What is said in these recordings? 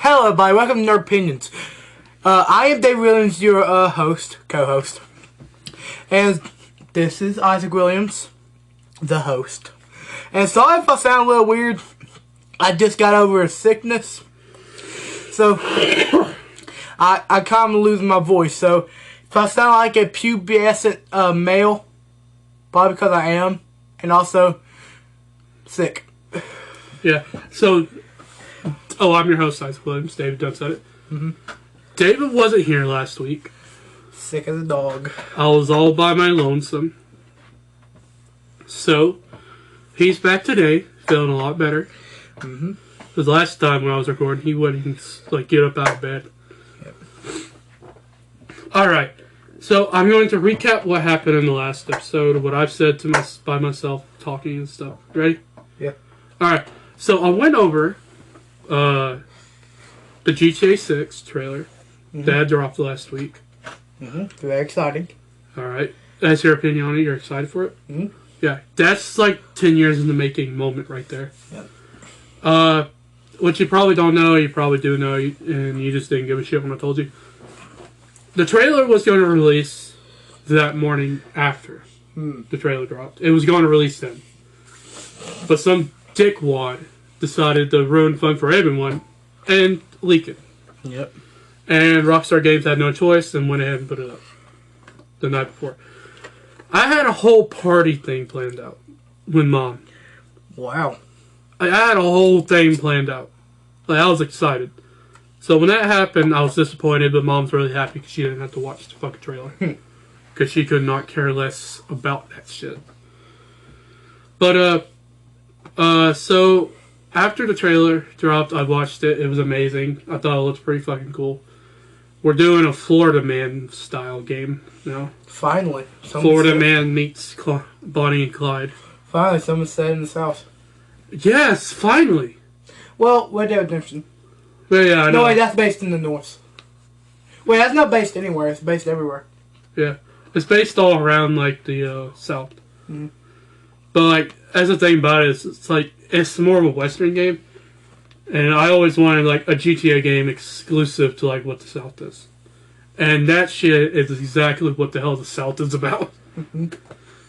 Hello, everybody. Welcome to Nerd Opinions. I am Dave Williams, your co-host. And this is Isaac Williams, the host. And sorry if I sound a little weird. I just got over a sickness. So, I kind of losing my voice. So, if I sound like a pubescent male, probably because I am. And also, sick. Yeah, so... Oh, I'm your host, Isaac Williams. David Dunn said it. Mm-hmm. David wasn't here last week. Sick as a dog. I was all by my lonesome. So, he's back today, feeling a lot better. Mm-hmm. Because last time when I was recording, he wouldn't get up out of bed. Yep. Alright, so I'm going to recap what happened in the last episode, what I've said by myself, talking and stuff. Ready? Yeah. Alright, so I went over... the GTA 6 trailer that dropped last week. Mm-hmm. Very exciting. Alright. That's your opinion on it? You're excited for it? Mm-hmm. Yeah. That's like 10 years in the making moment right there. Yep. What you probably don't know, you probably do know, and you just didn't give a shit when I told you. The trailer was going to release that morning after the trailer dropped. It was going to release then. But some dickwad decided to ruin fun for everyone and leak it. Yep. And Rockstar Games had no choice and went ahead and put it up the night before. I had a whole party thing planned out with Mom. Wow. I had a whole thing planned out. Like, I was excited. So when that happened, I was disappointed, but Mom's really happy because she didn't have to watch the fucking trailer. Because she could not care less about that shit. But, so... After the trailer dropped, I watched it. It was amazing. I thought it looked pretty fucking cool. We're doing a Florida Man style game now. Finally. Florida Man meets Bonnie and Clyde. Finally, someone said in the South. Yes, finally. Well, Red Dead Redemption. But yeah, I know. No, wait, that's based in the North. Wait, that's not based anywhere. It's based everywhere. Yeah. It's based all around, like, the South. Mm-hmm. But, like, as the thing about it is, it's like, it's more of a Western game. And I always wanted, like, a GTA game exclusive to, like, what the South is. And that shit is exactly what the hell the South is about. Mm-hmm.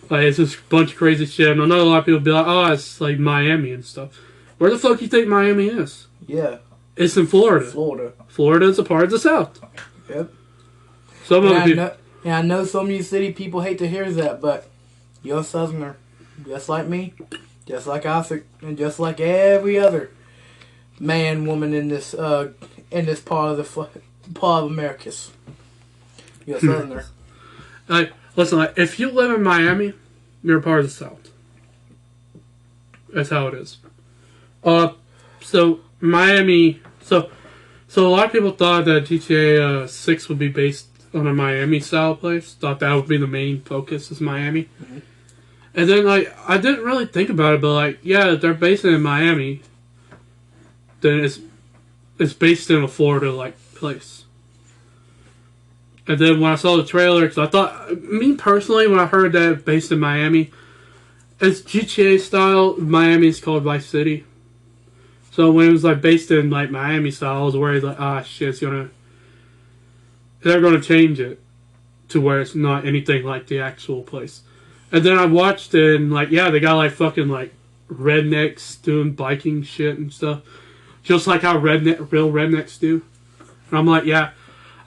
Like, it's just a bunch of crazy shit. And I know a lot of people be like, oh, it's, like, Miami and stuff. Where the fuck do you think Miami is? Yeah. It's in Florida. Florida is a part of the South. Yep. Some other people... I know some of you city people hate to hear that, but you're a Southerner. Just like me. Just like Isaac, and just like every other man, woman in this part of Americas. You're a Southerner. Listen, if you live in Miami, you're a part of the South. That's how it is. So Miami. So a lot of people thought that GTA 6 would be based on a Miami style place. Thought that would be the main focus is Miami. Mm-hmm. And then, like, I didn't really think about it, but, like, yeah, they're based in Miami. Then it's based in a Florida-like place. And then when I saw the trailer, because I thought, me personally, when I heard that it's based in Miami, it's GTA style. Miami's called Vice City. So when it was, like, based in, like, Miami style, I was worried, like, shit, they're gonna change it to where it's not anything like the actual place. And then I watched it, and, like, yeah, they got, like, fucking, like, rednecks doing biking shit and stuff. Just like how real rednecks do. And I'm like, yeah,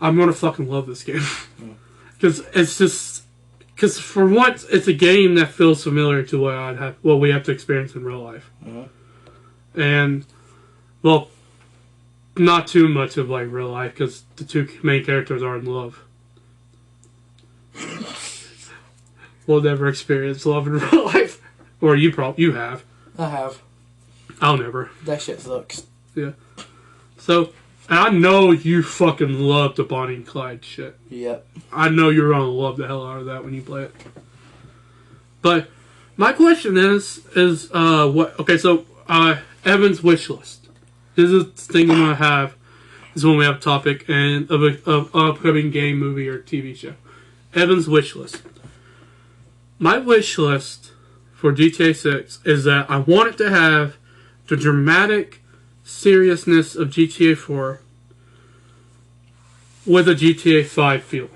I'm gonna fucking love this game. Because it's just... Because for once, it's a game that feels familiar to what we have to experience in real life. Mm-hmm. And, well, not too much of, like, real life, because the two main characters are in love. We'll never experience love in real life. Or you have. I have. I'll never. That shit sucks. Yeah. So, and I know you fucking love the Bonnie and Clyde shit. Yep. I know you're gonna love the hell out of that when you play it. But, my question is what... Okay, so, Evan's wish list. This is the thing I'm gonna have. This is when we have a topic and of an upcoming game, movie, or TV show. Evan's wish list. My wish list for GTA 6 is that I want it to have the dramatic seriousness of GTA 4 with a GTA 5 feel.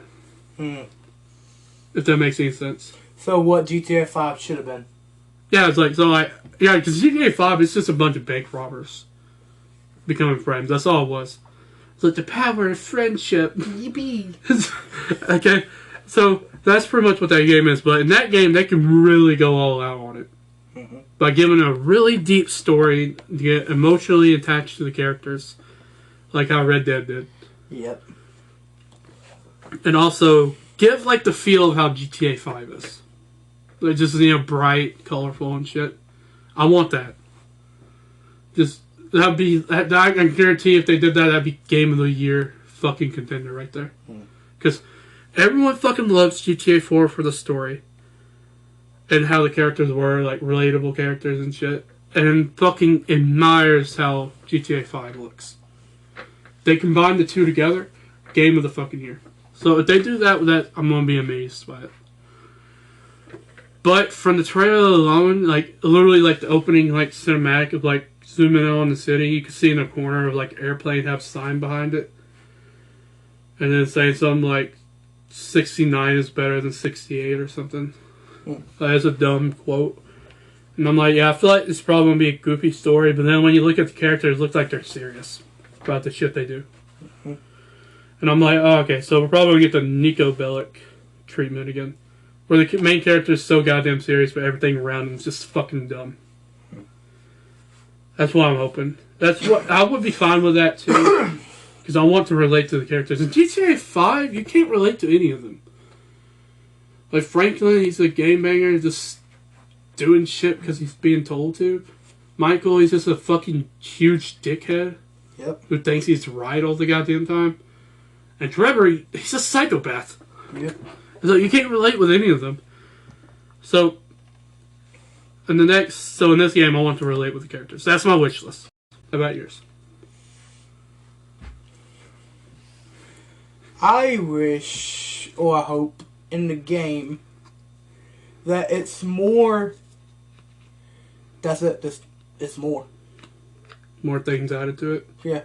If that makes any sense. So what GTA 5 should have been? Yeah, it's like, because GTA 5 is just a bunch of bank robbers becoming friends. That's all it was. It's like the power of friendship. Yippee. Okay, so that's pretty much what that game is. But in that game, they can really go all out on it. By giving a really deep story, to get emotionally attached to the characters. Like how Red Dead did. Yep. And also, give like the feel of how GTA 5 is. Like just, bright, colorful and shit. I want that. Just, I can guarantee if they did that, that'd be Game of the Year fucking contender right there. Because everyone fucking loves GTA 4 for the story. And how the characters were, like, relatable characters and shit. And fucking admires how GTA 5 looks. They combine the two together, Game of the fucking Year. So if they do that with that, I'm gonna be amazed by it. But from the trailer alone, like, literally, like, the opening, like, cinematic of, like, zooming in on the city, you can see in the corner of, like, airplane have a sign behind it. And then saying something like, 69 is better than 68 or something. That's a dumb quote. And I'm like, yeah, I feel like it's probably going to be a goofy story, but then when you look at the characters, it looks like they're serious about the shit they do. And I'm like, oh, okay, so we're probably going to get the Nico Bellic treatment again. Where the main character is so goddamn serious, but everything around him is just fucking dumb. That's what I'm hoping. That's what I would be fine with that, too. Because I want to relate to the characters. In GTA 5, you can't relate to any of them. Like Franklin, he's a game banger, just doing shit because he's being told to. Michael, he's just a fucking huge dickhead. Yep. Who thinks he's right all the goddamn time. And Trevor, he's a psychopath. Yep. So you can't relate with any of them. So, in this game, I want to relate with the characters. That's my wish list. How about yours? I wish, or I hope, in the game that it's more. That's it. It's more. More things added to it? Yeah.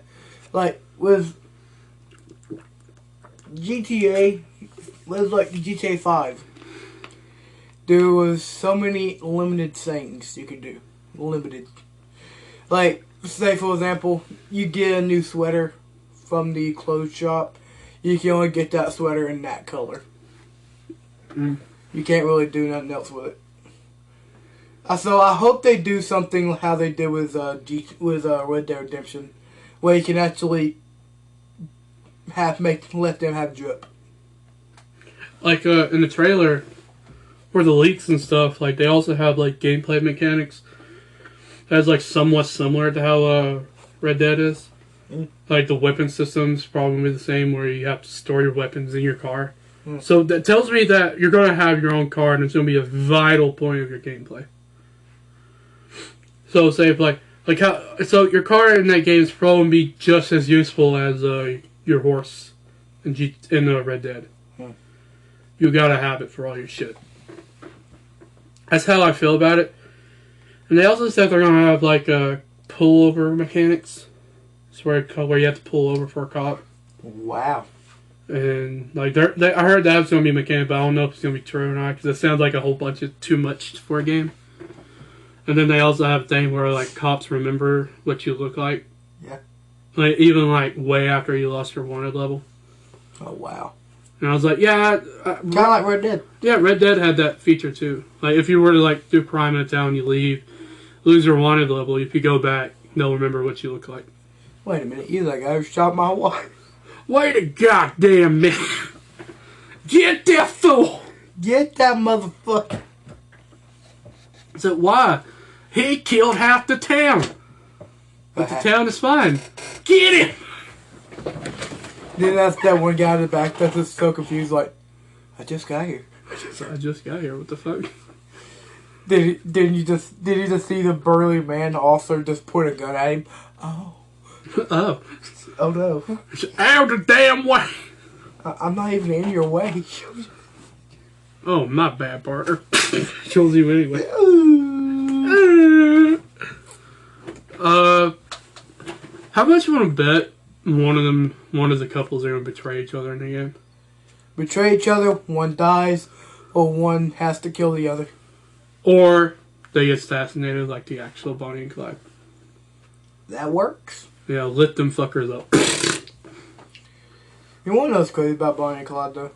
Like, with GTA, like GTA 5, there was so many limited things you could do. Limited. Like, say for example, you get a new sweater from the clothes shop, you can only get that sweater in that color. You can't really do nothing else with it. So I hope they do something how they did with Red Dead Redemption, where you can actually let them have drip. Like in the trailer, for the leaks and stuff, like they also have like gameplay mechanics that's like somewhat similar to how Red Dead is. Like the weapon system's probably the same, where you have to store your weapons in your car. So that tells me that you're going to have your own car, and it's going to be a vital point of your gameplay. So say if so your car in that game is probably be just as useful as your horse in Red Dead. You got to have it for all your shit. That's how I feel about it. And they also said they're going to have like pullover mechanics. It's where you have to pull over for a cop. Wow. And like I heard that was going to be a mechanic, but I don't know if it's going to be true or not, because it sounds like a whole bunch of too much for a game. And then they also have a thing where like cops remember what you look like. Yeah. Like even like way after you lost your wanted level. Oh wow. And I was like, yeah. Kind of like Red Dead. Yeah, Red Dead had that feature too. Like if you were to like do crime in a town, you leave, lose your wanted level. If you go back, they'll remember what you look like. Wait a minute, you like I shot my wife. Wait a goddamn minute. Get that fool! Get that motherfucker. So why? He killed half the town. But the town is fine. Get him! Then that's that one guy in the back that's just so confused, like, I just got here. I just got here. What the fuck? Did you just see the burly man also just point a gun at him? Oh. Oh. Oh no. Out the damn way! I'm not even in your way. Oh, my bad, partner. Kills you anyway. How much you want to bet one of the couples, are going to betray each other in the end? Betray each other, one dies, or one has to kill the other. Or they get assassinated like the actual Bonnie and Clyde. That works. Yeah, lit them fuckers up. You want to know what's crazy about Bonnie and Clyde, though?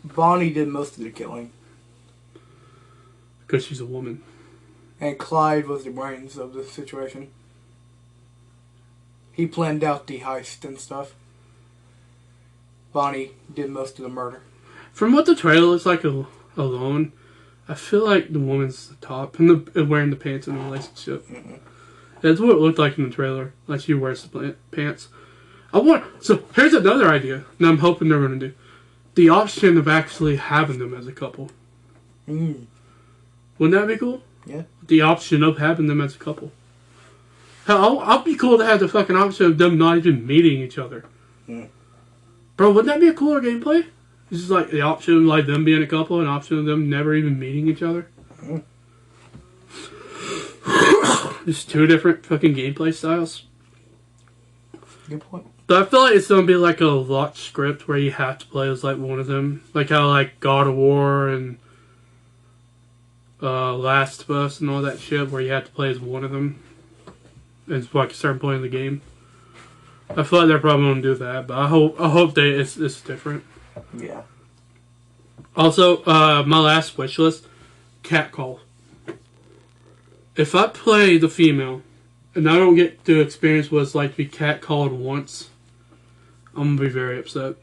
Bonnie did most of the killing. Because she's a woman. And Clyde was the brains of the situation. He planned out the heist and stuff. Bonnie did most of the murder. From what the trailer looks like alone, I feel like the woman's the top and wearing the pants in the relationship. That's what it looked like in the trailer. Like she wears the pants. So here's another idea that I'm hoping they're going to do. The option of actually having them as a couple. Wouldn't that be cool? Yeah. The option of having them as a couple. Hell, I'll be cool to have the fucking option of them not even meeting each other. Bro, wouldn't that be a cooler gameplay? This is like the option of like them being a couple and option of them never even meeting each other. Just two different fucking gameplay styles. Good point. But I feel like it's going to be like a locked script where you have to play as like one of them. Like how like God of War and Last of Us and all that shit where you have to play as one of them. And it's like start playing the game. I feel like they're probably going to do that, but I hope it's different. Yeah. Also, my last wish list, catcall. If I play the female and I don't get to experience what it's like to be catcalled once, I'm gonna be very upset.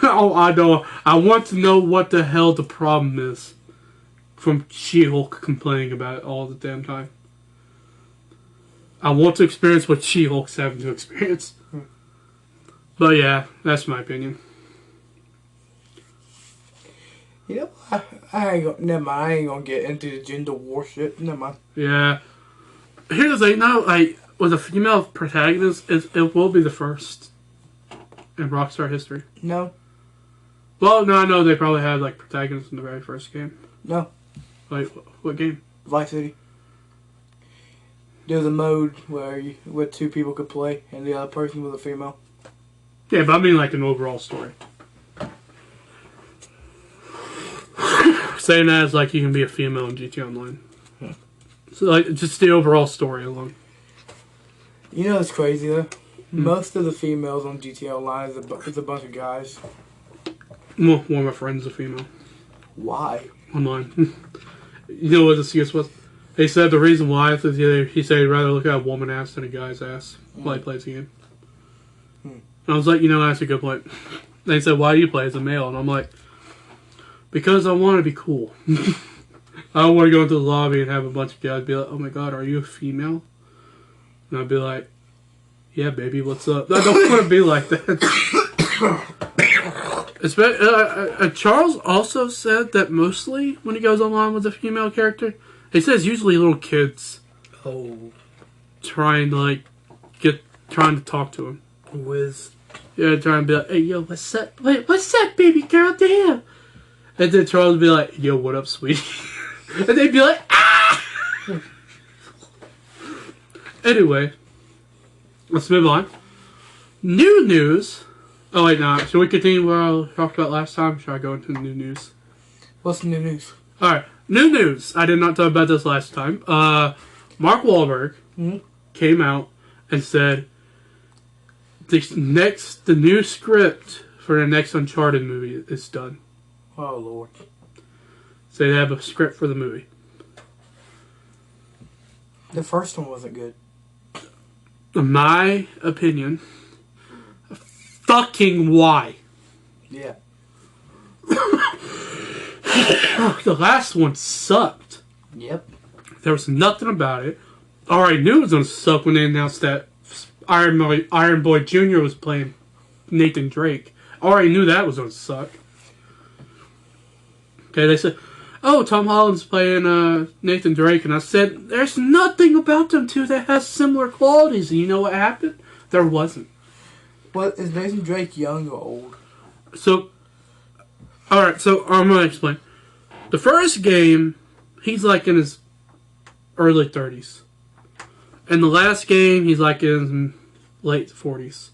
Oh, I know. I want to know what the hell the problem is from She-Hulk complaining about it all the damn time. I want to experience what She-Hulk's having to experience. But yeah, that's my opinion. You know, I ain't gonna, never mind. I ain't gonna get into the gender war shit. Never mind. Yeah. Here's the thing, though. Like, with a female protagonist, it will be the first in Rockstar history. No. Well, no, I know they probably had, like, protagonists in the very first game. No. Like, what game? Vice City. There's a mode where two people could play, and the other person was a female. Yeah, but I mean, like, an overall story. Saying that is like you can be a female in GT Online. So, like, just the overall story alone. You know what's crazy, though? Most of the females on GT Online is a bunch of guys. Well, one of my friends is a female. Why? Online. You know what the excuse was? He said the reason why is he said he'd rather look at a woman ass than a guy's ass while he plays the game. And I was like, you know, that's a good point. They said, why do you play as a male? And I'm like, because I want to be cool. I don't want to go into the lobby and have a bunch of guys be like, oh my god, are you a female? And I'd be like, yeah, baby, what's up? I don't want to be like that. Charles also said that mostly when he goes online with a female character, he says usually little kids trying to talk to him. Whiz. Yeah, trying to be like, hey, yo, what's up? Wait, what's up, baby girl? Damn. And then Charles would be like, yo, what up, sweetie? And they'd be like, ah! Anyway, let's move on. New news. Oh, wait, no. Should we continue what I talked about last time? Should I go into the new news? What's the new news? Alright, new news. I did not talk about this last time. Mark Wahlberg came out and said the new script for the next Uncharted movie is done. Oh, Lord. So they have a script for the movie. The first one wasn't good. In my opinion, fucking why? Yeah. The last one sucked. Yep. There was nothing about it. I already knew it was going to suck when they announced that Iron Boy Jr. was playing Nathan Drake. I already knew that was going to suck. Okay, they said, oh, Tom Holland's playing Nathan Drake, and I said, there's nothing about them two that has similar qualities, and you know what happened? There wasn't. What, is Nathan Drake young or old? So, alright, so I'm going to explain. The first game, he's like in his early 30s. In the last game, he's like in late 40s.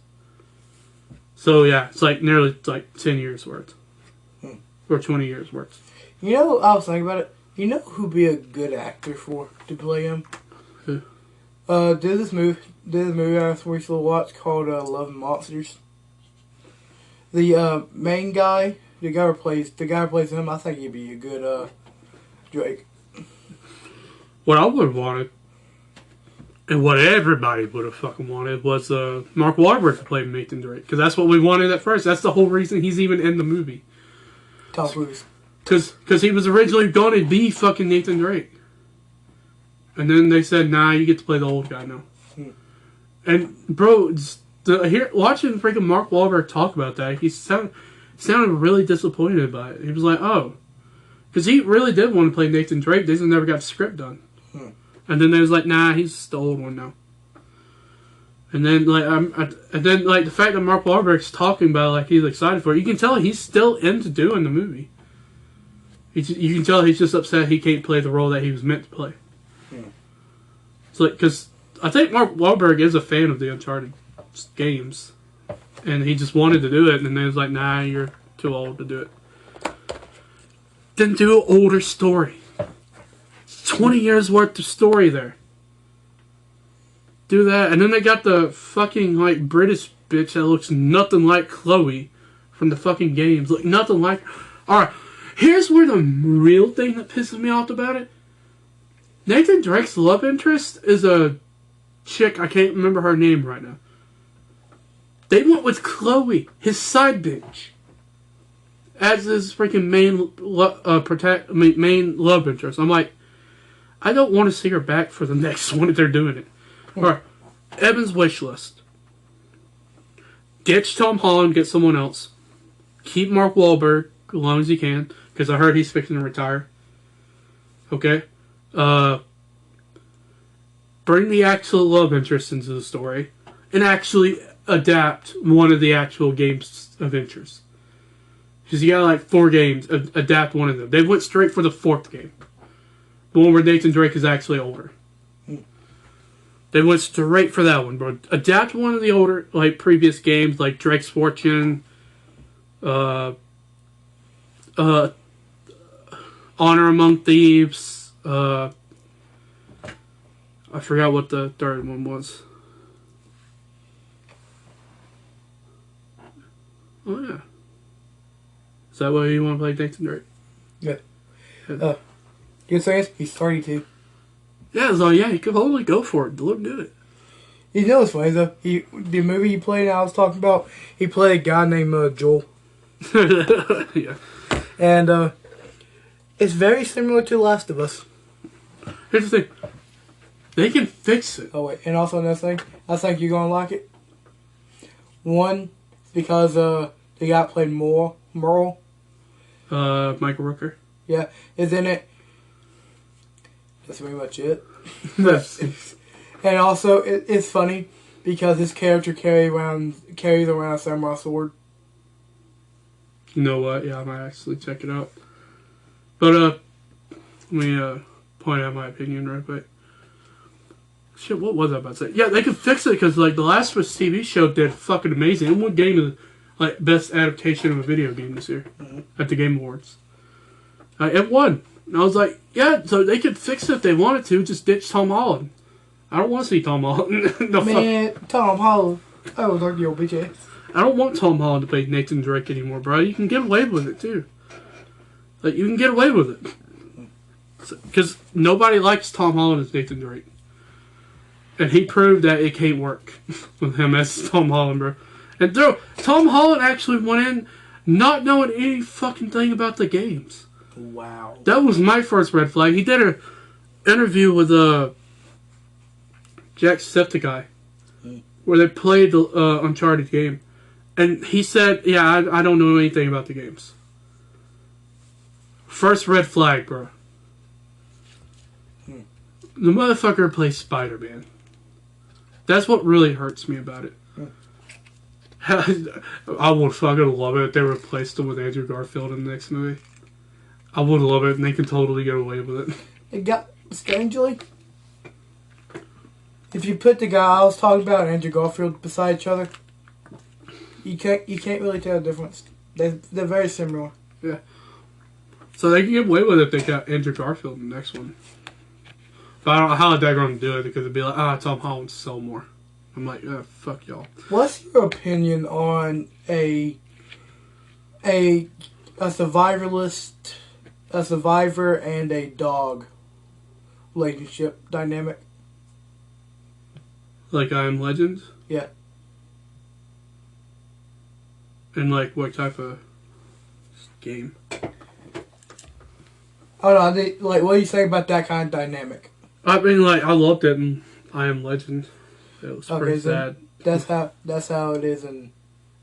So yeah, it's like nearly like 10 years worth. Or 20 years worth. You know, I was thinking about it. You know who'd be a good actor to play him? Who? Did this movie I recently watched called Love and Monsters. The main guy, the guy who plays him, I think he'd be a good Drake. What I would have wanted, and what everybody would have fucking wanted, was Mark Wahlberg to play Nathan Drake. Because that's what we wanted at first. That's the whole reason he's even in the movie. Tom Cruise. Because he was originally going to be fucking Nathan Drake. And then they said, nah, you get to play the old guy now. And, bro, watching freaking Mark Wahlberg talk about that, he sounded really disappointed by it. He was like, oh. Because he really did want to play Nathan Drake. They just never got the script done. And then they was like, nah, he's the old one now. And then, the fact that Mark Wahlberg's talking about it, like, he's excited for it, you can tell he's still into doing the movie. You can tell he's just upset he can't play the role that he was meant to play. It's like, because I think Mark Wahlberg is a fan of the Uncharted games. And he just wanted to do it, and then they was like, nah, you're too old to do it. Then do an older story. 20 years worth of story there. Do that, and then they got the fucking, like, British bitch that looks nothing like Chloe from the fucking games. Like, nothing like... Alright, here's where the real thing that pisses me off about it. Nathan Drake's love interest is a chick, I can't remember her name right now. They went with Chloe, his side bitch, as his freaking main love interest. I'm like, I don't want to see her back for the next one if they're doing it. Alright, Evan's wish list. Ditch Tom Holland, get someone else. Keep Mark Wahlberg as long as you can, because I heard he's fixing to retire. Okay? Bring the actual love interest into the story, and actually adapt one of the actual games of interest. Because you got like 4 games, adapt one of them. They went straight for the 4th game. The one where Nathan Drake is actually older. They went straight for that one, bro. Adapt one of the older, like, previous games, like Drake's Fortune, Honor Among Thieves, I forgot what the third one was. Oh, yeah. Is that why you want to play Nathan Drake? Yeah. Good thing is, he's 32. Yeah, so yeah, he could totally go for it. Let him do it. You know what's funny though? The movie he played, I was talking about, he played a guy named Joel. Yeah. And it's very similar to Last of Us. Here's the thing. They can fix it. Oh wait, and also another thing, I think you're gonna like it. One, because the guy played Merle. Michael Rooker. Yeah, is in it. That's pretty much it. And also, it's funny because his character carries around a samurai sword. You know what? Yeah, I might actually check it out. But let me point out my opinion real quick. Shit, what was I about to say? Yeah, they could fix it because like the Last of Us TV show did fucking amazing. It won game of like best adaptation of a video game this year at the Game Awards. It won. And I was like, yeah, so they could fix it if they wanted to. Just ditch Tom Holland. I don't want to see Tom Holland. Tom Holland. I was like your bitch ass. I don't want Tom Holland to play Nathan Drake anymore, bro. You can get away with it, too. Like, you can get away with it. Because nobody likes Tom Holland as Nathan Drake. And he proved that it can't work with him as Tom Holland, bro. And Tom Holland actually went in not knowing any fucking thing about the games. Wow. That was my first red flag. He did an interview with Jacksepticeye where they played the Uncharted game. And he said, yeah, I don't know anything about the games. First red flag, bro. The motherfucker plays Spider-Man. That's what really hurts me about it. I would fucking love it if they replaced him with Andrew Garfield in the next movie. I would love it, and they can totally get away with it. It got, strangely, if you put the guy I was talking about and Andrew Garfield beside each other, you can't really tell the difference. They're very similar. Yeah. So they can get away with it if they got Andrew Garfield in the next one. But I don't know how they're going to do it because it'd be like, Tom Holland sell more. I'm like, fuck y'all. What's your opinion on a survivalist, a survivor, and a dog relationship dynamic? Like I Am Legend? Yeah. And like what type of game? I don't know. Like, what do you say about that kind of dynamic? I mean, like, I loved it in I Am Legend. It was pretty sad. That's how it is in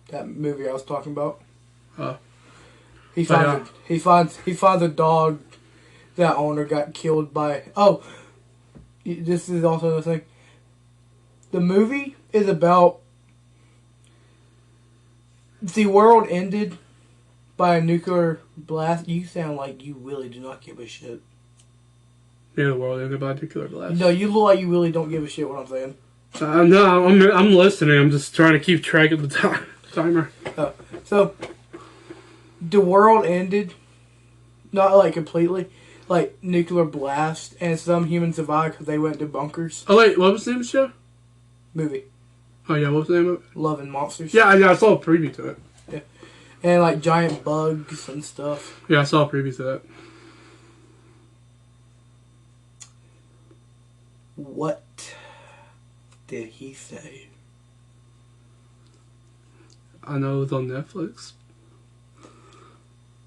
that movie I was talking about. He finds a dog that owner got killed by. Oh, this is also the thing. The movie is about the world ended by a nuclear blast. You sound like you really do not give a shit. Yeah, the world ended by a nuclear blast. No, you look like you really don't give a shit what I'm saying. No, I'm listening. I'm just trying to keep track of the timer. So, the world ended, not like completely, like nuclear blast, and some humans survived because they went to bunkers. Oh wait, what was the name of the show? Movie. Oh yeah, what was the name of it? Love and Monsters. Yeah, I saw a preview to it. Yeah. And like giant bugs and stuff. Yeah, I saw a preview to that. What did he say? I know it was on Netflix.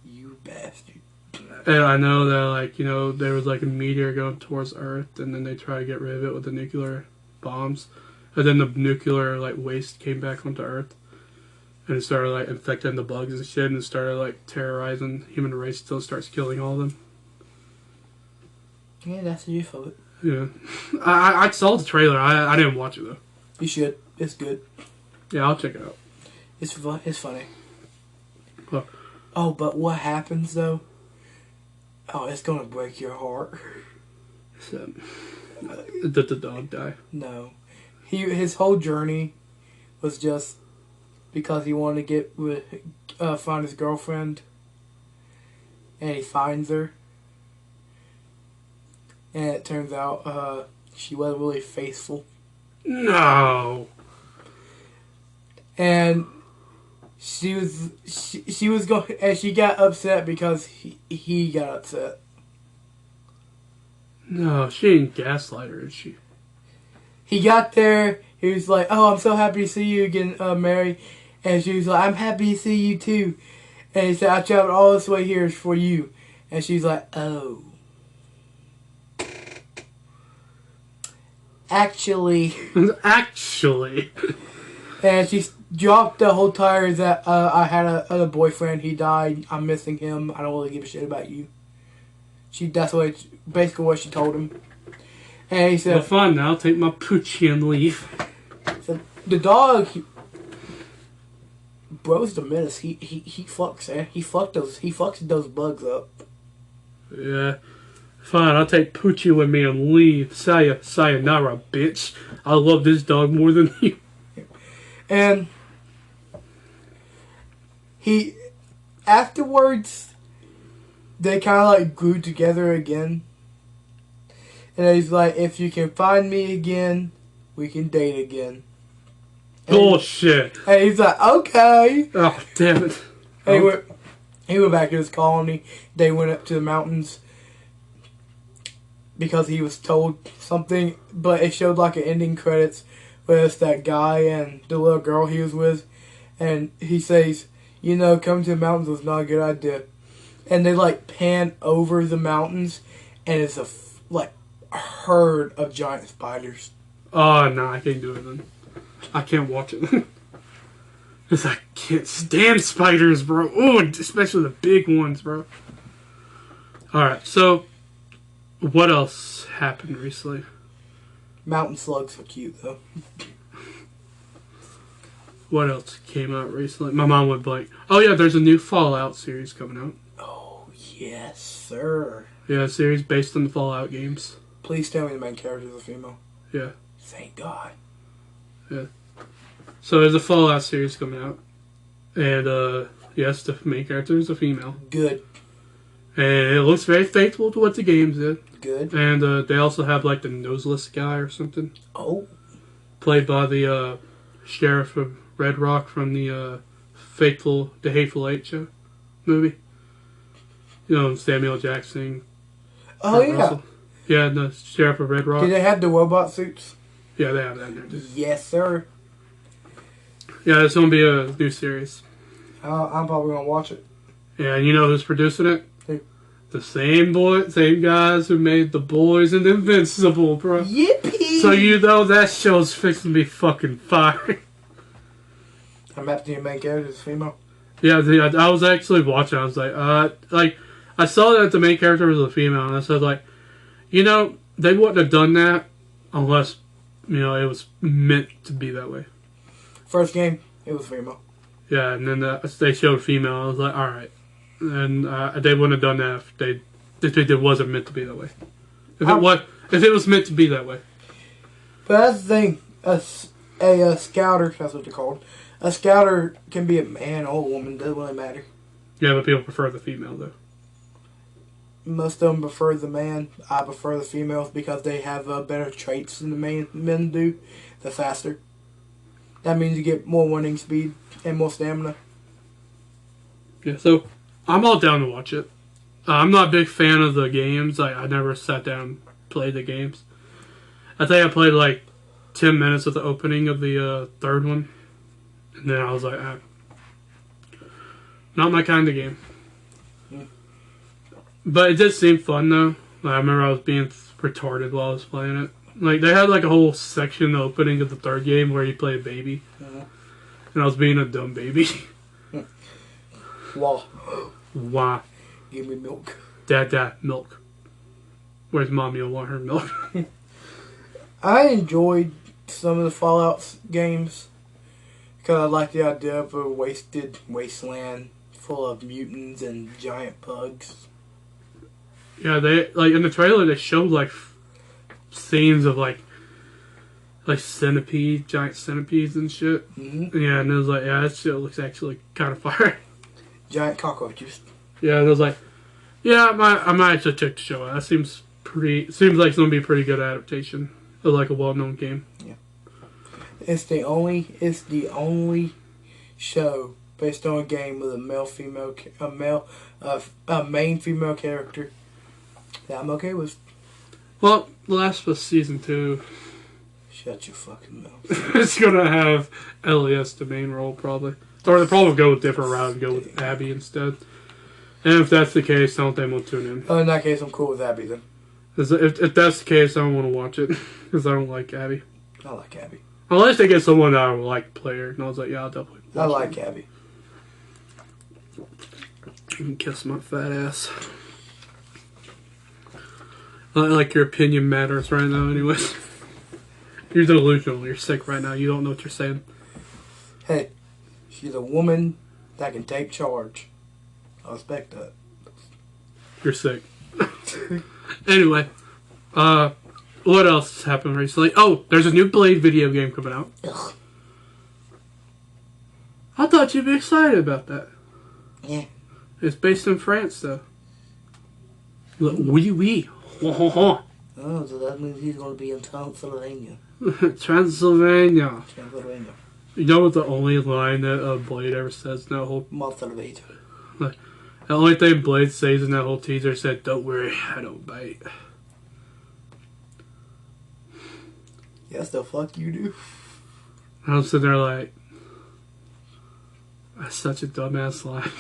You bastard. And I know that, like, you know, there was like a meteor going towards Earth, and then they try to get rid of it with the nuclear bombs. And then the nuclear, like, waste came back onto Earth. And it started, like, infecting the bugs and shit, and it started, like, terrorizing the human race until it starts killing all of them. Yeah, that's the use of it. Yeah. I saw the trailer. I didn't watch it, though. You should. It's good. Yeah, I'll check it out. It's funny. Well, oh, but what happens, though? Oh, it's gonna break your heart. So, did the dog die? No. His whole journey was just because he wanted to get with, find his girlfriend, and he finds her, and it turns out she wasn't really faithful. No. And she was going, and she got upset because he got upset. No, she ain't gaslight her, is she? He got there. He was like, "Oh, I'm so happy to see you again, Mary." And she was like, "I'm happy to see you too." And he said, "I traveled all this way here for you." And she's like, "Oh, actually." And she dropped the whole tire that I had a boyfriend. He died. I'm missing him. I don't really give a shit about you. That's basically what she told him. And he said, "Well, fine. Now I'll take my poochie and leave." So the dog, bro's the menace. He fucks, man. He fucks those bugs up. Yeah. Fine, I'll take Poochie with me and leave. Sayonara, bitch. I love this dog more than you. And afterwards, they kind of like grew together again. And he's like, "If you can find me again, we can date again." Bullshit. And he's like, "Okay." Oh, damn it. And he went back to his colony. They went up to the mountains because he was told something, but it showed like an ending credits where it's that guy and the little girl he was with, and he says, "Coming to the mountains was not a good idea." And they like pan over the mountains, and it's a herd of giant spiders. Oh, no, I can't do it then. I can't watch it. Because I can't stand spiders, bro. Oh, especially the big ones, bro. Alright, so what else happened recently? Mountain slugs are cute, though. What else came out recently? My mom would be like, "Oh yeah, there's a new Fallout series coming out." Oh, yes, sir. Yeah, a series based on the Fallout games. Please tell me the main character is a female. Yeah. Thank God. Yeah. So there's a Fallout series coming out. And, yes, the main character is a female. Good. And it looks very faithful to what the games did. Good. And they also have, like, the noseless guy or something. Oh. Played by the sheriff of Red Rock from the Hateful Eight show movie. You know, Samuel Jackson. Oh, yeah. Russell. Yeah, the sheriff of Red Rock. Do they have the robot suits? Yeah, they have that in there, too. Yes, sir. Yeah, it's going to be a new series. I'm probably going to watch it. Yeah, and you know who's producing it? Who? The same guys who made The Boys and Invincible, bro. Yippee! So you know that show's fixing to be fucking fire. I'm after your main character is female. Yeah, I was actually watching. I was like, I saw that the main character was a female, and I said, like, you know, they wouldn't have done that unless, you know, it was meant to be that way. First game, it was female. Yeah, and then they showed female. I was like, all right, and they wouldn't have done that if it wasn't meant to be that way. If it was meant to be that way. But that's the thing. A scouter, that's what they're called. A scouter can be a man or a woman. Doesn't really matter. Yeah, but people prefer the female though. Most of them prefer the man. I prefer the females because they have better traits than the men do. They're faster. That means you get more running speed and more stamina. Yeah, so I'm all down to watch it. I'm not a big fan of the games. I never sat down and played the games. I think I played like 10 minutes of the opening of the third one. And then I was like, not my kind of game. But it did seem fun though. Like, I remember I was being retarded while I was playing it. Like they had like a whole section in the opening of the third game where you play a baby. And I was being a dumb baby. Why? Why? Give me milk. Dad, milk. Where's Mommy? I want her milk. I enjoyed some of the Fallout games because I like the idea of a wasted wasteland full of mutants and giant bugs. Yeah, they like in the trailer they showed like scenes of like giant centipedes and shit. Mm-hmm. Yeah, and it was like, yeah, that shit looks actually kind of fire. Giant cockroaches. Yeah, and I was like, yeah, I might actually check the show out. That seems like it's gonna be a pretty good adaptation of like a well-known game. Yeah, it's the only show based on a game with a main female character that I'm okay with. Well, The Last of Us Season 2. Shut your fucking mouth. It's gonna have Ellie as the main role probably, or they'll probably go a different route and go with Abby instead. And if that's the case, I don't think we'll tune in. Oh, in that case, I'm cool with Abby then. If that's the case, I don't want to watch it because I don't like Abby. I like Abby. Unless they get someone that I would like player, and I was like, yeah, I'll definitely watch I like Abby. You can kiss my fat ass. Like your opinion matters right now, anyways. You're delusional. You're sick right now. You don't know what you're saying. Hey, she's a woman that can take charge. I respect that. You're sick. Anyway, what else has happened recently? Oh, there's a new Blade video game coming out. Ugh. I thought you'd be excited about that. Yeah. It's based in France, though. Oui, oui. Oh, so that means he's going to be in Transylvania. Transylvania. Transylvania. You know what the only line that Blade ever says in that whole... Transylvania. Like, the only thing Blade says in that whole teaser said, "Don't worry, I don't bite." Yes, the fuck you do. I was sitting there like, that's such a dumbass line.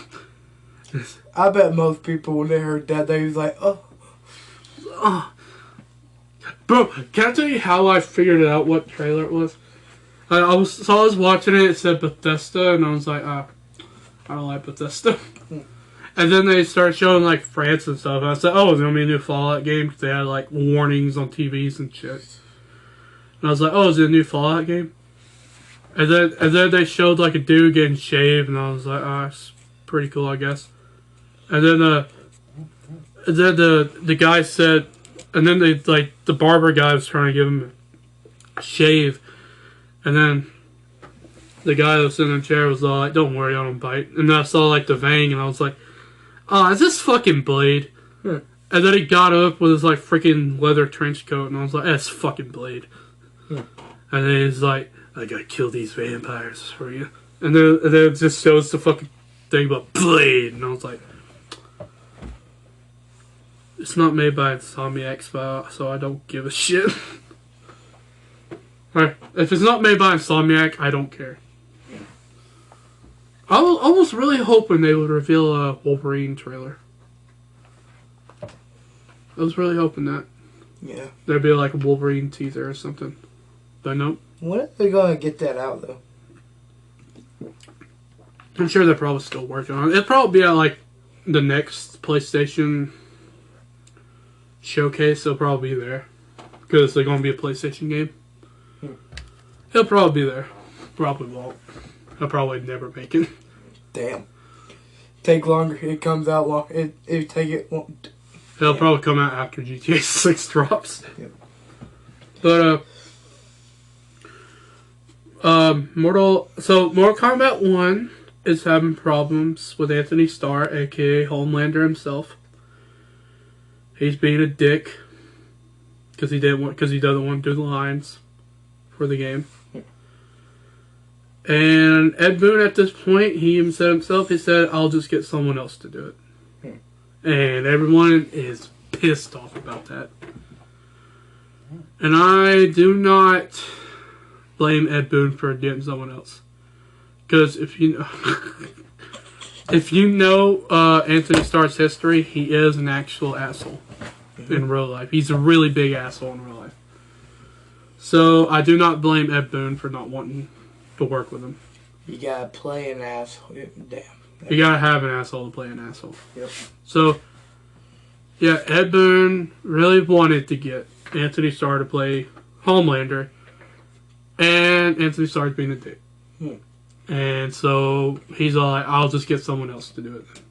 I bet most people, when they heard that, they was like, oh. Bro, can I tell you how I figured it out what trailer it was? I was watching it said Bethesda, and I was like, I don't like Bethesda. And then they started showing like France and stuff. And I said, oh, there's going to be a new Fallout game because they had like warnings on TVs and shit. And I was like, oh, is it a new Fallout game? And then they showed like a dude getting shaved, and I was like, oh, that's pretty cool, I guess. And then the guy said, and then they like the barber guy was trying to give him shave. And then the guy that was sitting in the chair was all like, don't worry, I don't bite. And then I saw like the vein and I was like, oh, is this fucking Blade? And then he got up with his like freaking leather trench coat and I was like, that's fucking Blade. And then he's like, I gotta kill these vampires for you. And then it just shows the fucking thing about Blade. And I was like, it's not made by Insomniac, so I don't give a shit. Right. If it's not made by Insomniac, I don't care. I was really hoping they would reveal a Wolverine trailer. I was really hoping that. Yeah. There'd be like a Wolverine teaser or something. But nope. When are they gonna get that out though? I'm sure they're probably still working on it. It'll probably be at like the next PlayStation showcase. They'll probably be there. Because they're going to be a PlayStation game. He'll probably be there. Probably won't. He'll probably never make it. Damn. Take longer. It comes out long. It take it. Won't. It'll probably come out after GTA 6 drops. Yep. But Mortal Kombat 1 is having problems with Anthony Starr, aka Homelander himself. He's being a dick because he doesn't want to do the lines for the game. And Ed Boon at this point, he said himself, he said, I'll just get someone else to do it. And everyone is pissed off about that. And I do not blame Ed Boon for getting someone else. Because if you know Anthony Starr's history, he is an actual asshole in real life. He's a really big asshole in real life. So I do not blame Ed Boon for not wanting to work with him. You gotta play an asshole. Damn. You gotta have an asshole to play an asshole. Yep. So, yeah, Ed Boon really wanted to get Anthony Starr to play Homelander, and Anthony Starr's being a dick. And so he's all like, I'll just get someone else to do it then.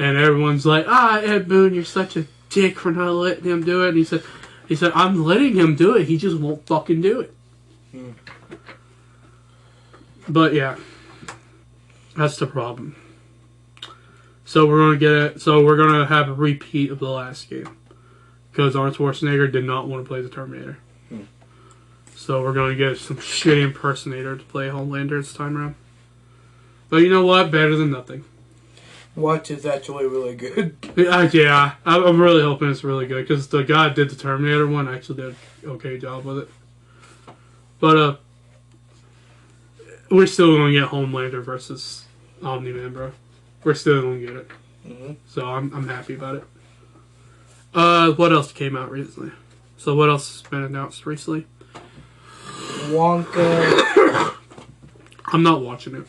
And everyone's like, Ed Boon, you're such a dick for not letting him do it. And he said, I'm letting him do it. He just won't fucking do it. But yeah, that's the problem. So we're gonna have a repeat of the last game because Arnold Schwarzenegger did not want to play the Terminator. So we're gonna get some shitty impersonator to play Homelander this time around. But you know what? Better than nothing. Watch is actually really good. Yeah, I'm really hoping it's really good because the guy that did the Terminator one actually did an okay job with it. But we're still gonna get Homelander versus Omni-Man, bro. We're still gonna get it. So I'm happy about it. What else came out recently? So what else has been announced recently? Wonka. I'm not watching it.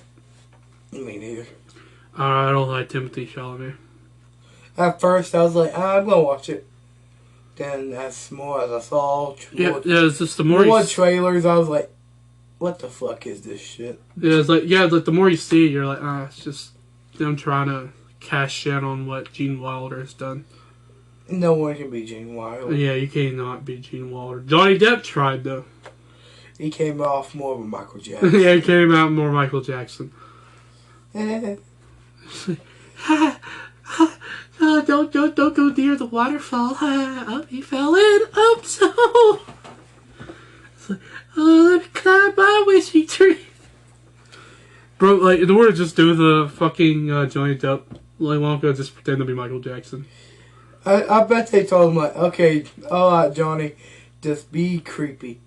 Me neither. I don't like Timothy Chalamet. At first, I was like, I'm gonna watch it. Then, as I saw it's just the more trailers, I was like, what the fuck is this shit? It's like the more you see, you're like, it's just them trying to cash in on what Gene Wilder has done. No one can be Gene Wilder. Yeah, you cannot be Gene Wilder. Johnny Depp tried though. He came off more of a Michael Jackson. Yeah, he came out more Michael Jackson. Don't go near the waterfall. He fell in. So. It's like, let me climb my wishing tree. Bro, like, in order to just do the fucking Johnny Depp, like, why don't just pretend to be Michael Jackson? I bet they told him, like, okay, alright, Johnny, just be creepy.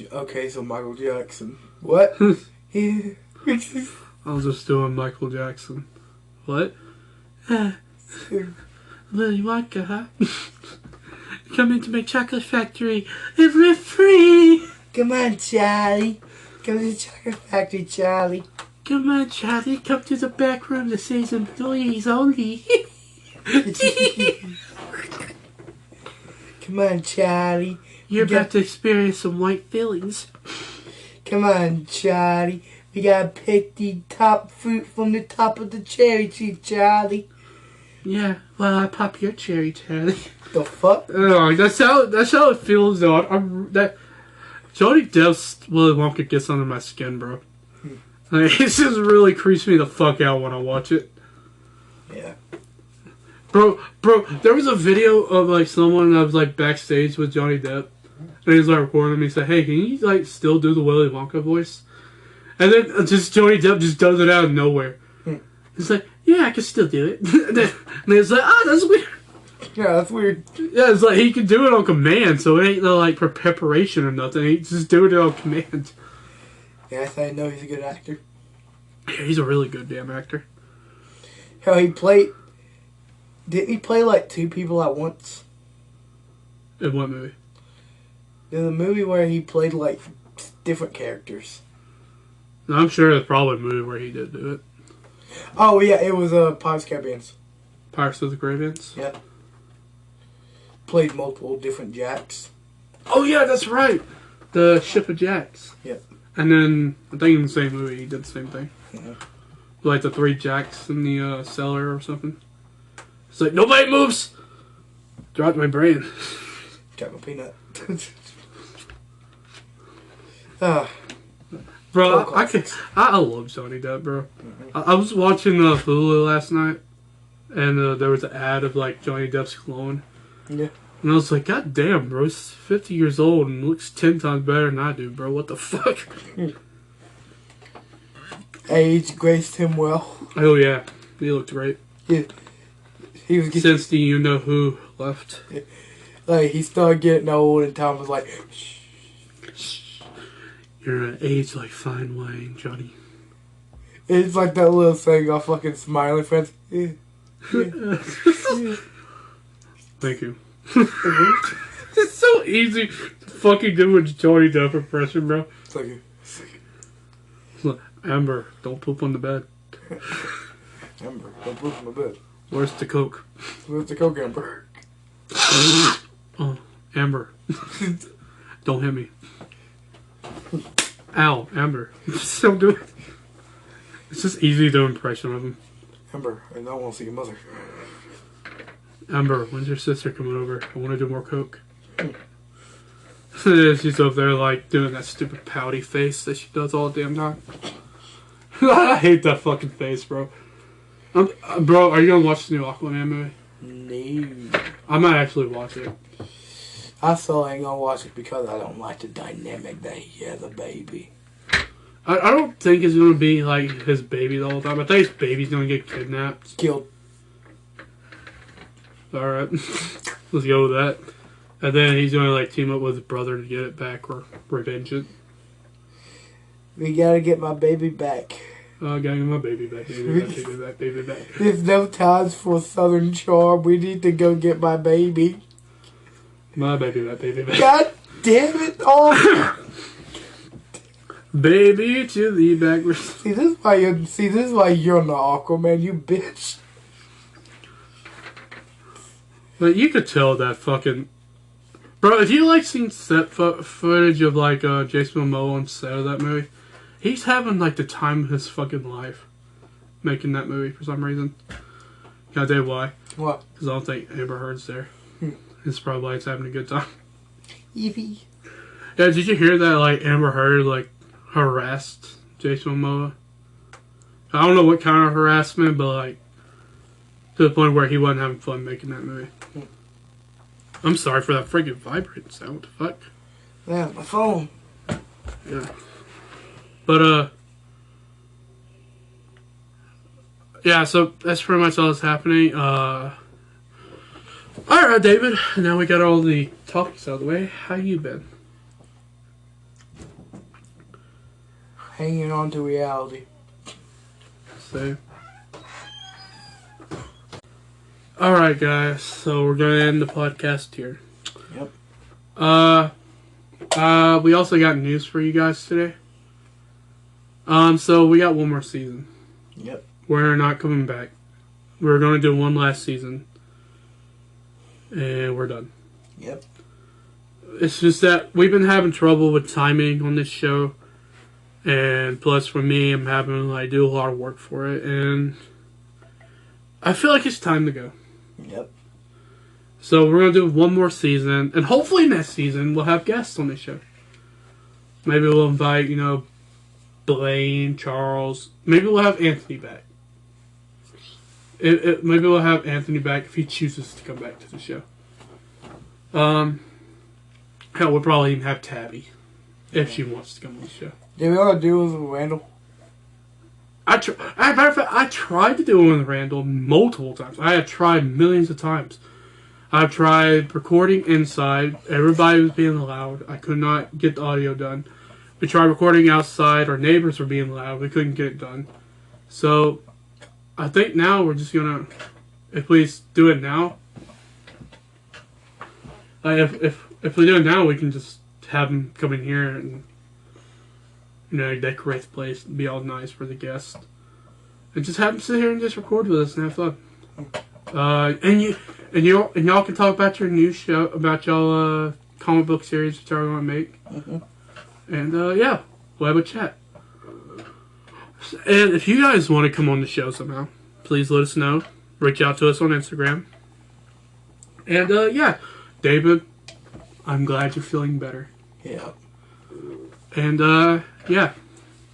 Okay, so Michael Jackson. What? I was just doing Michael Jackson. What? Willy Wonka, huh? Come into my chocolate factory and we're free. Come on, Charlie. Come to the chocolate factory, Charlie. Come on, Charlie. Come to the back room to say some employees only. Come on, Charlie. You're about to experience some white feelings. Come on, Charlie. We gotta pick the top fruit from the top of the cherry tree, Charlie. Yeah, well, I pop your cherry, Charlie. The fuck? That's how it feels, though. That Johnny Depp's Willy Wonka gets under my skin, bro. Like, it just really creeps me the fuck out when I watch it. Yeah. Bro, there was a video of, like, someone that was, like, backstage with Johnny Depp. And he was, like, recording him. He said, hey, can you, like, still do the Willy Wonka voice? And then just Johnny Depp just does it out of nowhere. He's like, yeah, I can still do it. And he's like, that's weird. Yeah, that's weird. Yeah, it's like he can do it on command, so it ain't no, like, preparation or nothing. He's just doing it on command. Yeah, I know he's a good actor. Yeah, he's a really good damn actor. Hell, didn't he play like two people at once? In what movie? There's a movie where he played like different characters. No, I'm sure there's probably a movie where he did do it. Oh yeah, it was Pirates of the Caribbean. Pirates of the Caribbean? Yeah. Played multiple different Jacks. Oh yeah, that's right. The Ship of Jacks. Yep. And then, I think in the same movie he did the same thing. Yeah. Like the three Jacks in the cellar or something. It's like, nobody moves! Dropped my brain. Drop my peanut. Bro, I love Johnny Depp, bro. Mm-hmm. I was watching Hulu last night, and there was an ad of, like, Johnny Depp's clone. Yeah. And I was like, God damn, bro, he's 50 years old and looks 10 times better than I do, bro. What the fuck? Age graced him well. Oh, yeah. He looked great. Yeah. He was getting, Since the you-know-who left. like, he started getting old, and Tom was like, shh. You're at age like fine wine, Johnny. It's like that little thing off fucking Smiley Friends. Yeah. Yeah. Yeah. Thank you. It's so easy to fucking do a Johnny Depp impression, bro. It's like, Look, Amber, don't poop on the bed. Amber, don't poop in my bed. Where's the Coke? Where's the Coke, Amber? Oh, Amber. Don't hit me. Ow, Amber. Don't do it. It's just easy to do an impression of him. Amber, I don't want to see your mother. Amber, when's your sister coming over? I want to do more Coke. She's up there, like, doing that stupid pouty face that she does all the damn time. I hate that fucking face, bro. Bro, are you gonna watch the new Aquaman movie? No. I might actually watch it. I still ain't gonna watch it because I don't like the dynamic that he has a baby. I don't think it's gonna be, like, his baby the whole time. I think his baby's gonna get kidnapped. Killed. Alright. Let's go with that. And then he's gonna, like, team up with his brother to get it back or revenge it. We gotta get my baby back. I gotta get my baby back, baby back, baby back, baby back. There's no times for Southern charm. We need to go get my baby. My baby back, baby back. God damn it! Oh. Baby to the back. See, this is why you're not Aquaman, you bitch. But you could tell that fucking... Bro, if you, like, seen set footage of, like, Jason Momoa on set of that movie, he's having, like, the time of his fucking life making that movie for some reason. Can I tell you why? What? Because I don't think Amber Heard's there. It's probably why he's having a good time. Yippee. Yeah, did you hear that, like, Amber Heard, like, harassed Jason Momoa? I don't know what kind of harassment, but, like, to the point where he wasn't having fun making that movie. I'm sorry for that freaking vibrating sound. What the fuck? Yeah, my phone. Yeah. But, yeah, so that's pretty much all that's happening. Alright, David. Now we got all the topics out of the way. How you been? Hanging on to reality. So. Alright, guys. So we're going to end the podcast here. Yep. We also got news for you guys today. So we got one more season. Yep. We're not coming back. We're going to do one last season. And we're done. Yep. It's just that we've been having trouble with timing on this show. And plus for me, I'm having to, like, do a lot of work for it. And I feel like it's time to go. Yep. So we're gonna do one more season, and hopefully next season we'll have guests on the show. Maybe we'll invite, Blaine, Charles. Maybe we'll have Anthony back. Maybe we'll have Anthony back if he chooses to come back to the show. Hell, we'll probably even have Tabby if she wants to come on the show. Did we all do it with Randall? As a matter of fact, I tried to do it with Randall multiple times. I have tried millions of times. I've tried recording inside. Everybody was being loud. I could not get the audio done. We tried recording outside. Our neighbors were being loud. We couldn't get it done. So, I think now we're just gonna, if we do it now, if we do it now, we can just have them come in here and decorate the place and be all nice for the guests, and just have them sit here and just record with us and have fun. And y'all can talk about your new show, about y'all comic book series that y'all want to make. Mm-hmm. And yeah, we'll have a chat. And if you guys want to come on the show somehow, please let us know. Reach out to us on Instagram. And yeah, David, I'm glad you're feeling better. Yeah. And yeah,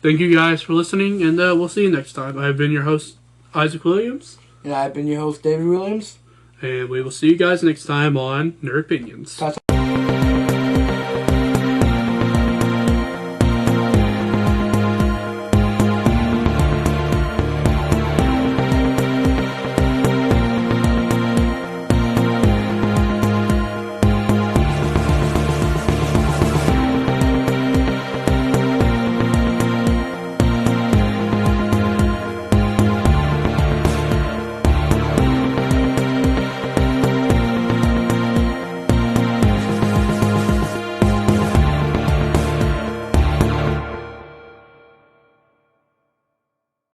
thank you guys for listening, and we'll see you next time. I've been your host, Isaac Williams. And I've been your host, David Williams. And we will see you guys next time on Nerd Opinions.